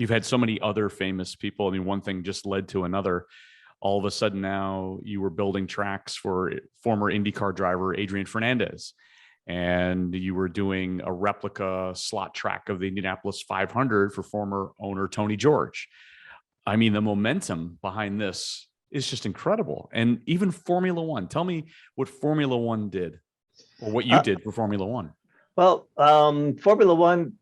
you've had so many other famous people. I mean, one thing just led to another. All of a sudden now you were building tracks for former IndyCar driver Adrian Fernandez, and you were doing a replica slot track of the Indianapolis 500 for former owner Tony George. I mean, the momentum behind this is just incredible. And even Formula One, tell me what Formula One did, or what you did for Formula One. Well, Formula One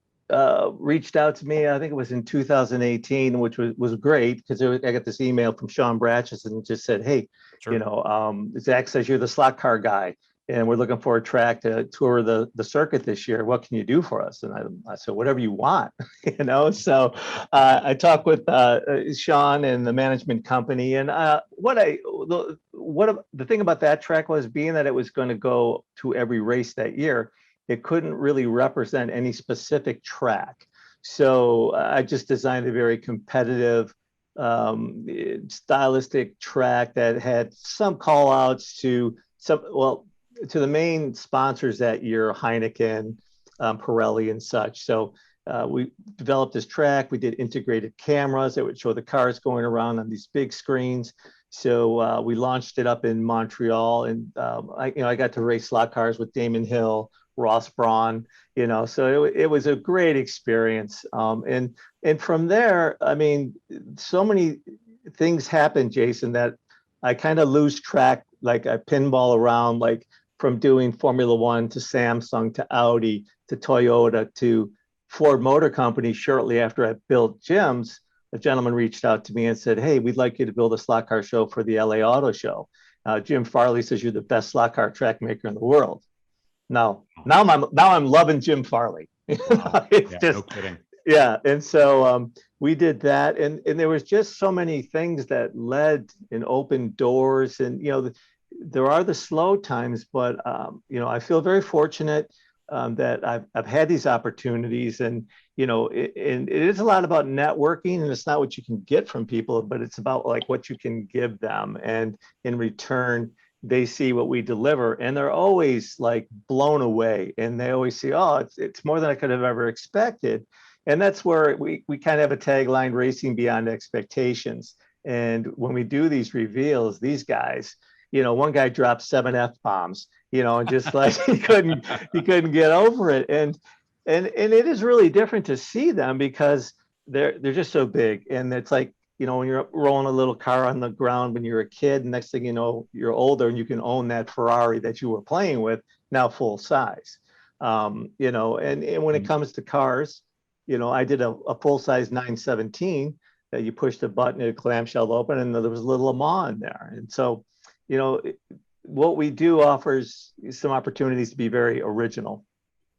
reached out to me. I think it was in 2018, which was great because I got this email from Sean Bratches and just said, "Hey, Sure. Zach says you're the slot car guy, and we're looking for a track to tour the circuit this year. What can you do for us?" And I said, "Whatever you want," So I talked with Sean and the management company, and the thing about that track was, being that it was going to go to every race that year, it couldn't really represent any specific track. So I just designed a very competitive, stylistic track that had some call outs to the main sponsors that year, Heineken, Pirelli and such. So we developed this track. We did integrated cameras that would show the cars going around on these big screens. So we launched it up in Montreal, and I got to race slot cars with Damon Hill, Ross Braun, so it was a great experience. And from there, I mean, so many things happened, Jason, that I kind of lose track. Like I pinball around, like from doing Formula One to Samsung to Audi to Toyota to Ford Motor Company. Shortly after I built gyms, a gentleman reached out to me and said, "Hey, we'd like you to build a slot car show for the LA Auto Show. Jim Farley says you're the best slot car track maker in the world." Now I'm loving Jim Farley. Wow. It's Yeah, just, no kidding. yeah. And so we did that, and there was just so many things that led and opened doors. And there are the slow times, but I feel very fortunate that I've had these opportunities, and it is a lot about networking, and it's not what you can get from people, but it's about like what you can give them, and in return they see what we deliver, and they're always like blown away, and they always say, "Oh, it's more than I could have ever expected." And that's where we kind of have a tagline, racing beyond expectations. And when we do these reveals, these guys, one guy dropped 7 F-bombs, and just like he couldn't get over it. And it is really different to see them because they're just so big. And it's like, when you're rolling a little car on the ground when you're a kid, and next thing you know, you're older and you can own that Ferrari that you were playing with, now full size. And when it comes to cars, I did a full size 917 that you pushed a button, a clamshell open, and there was a little Le Mans in there. And so, what we do offers some opportunities to be very original.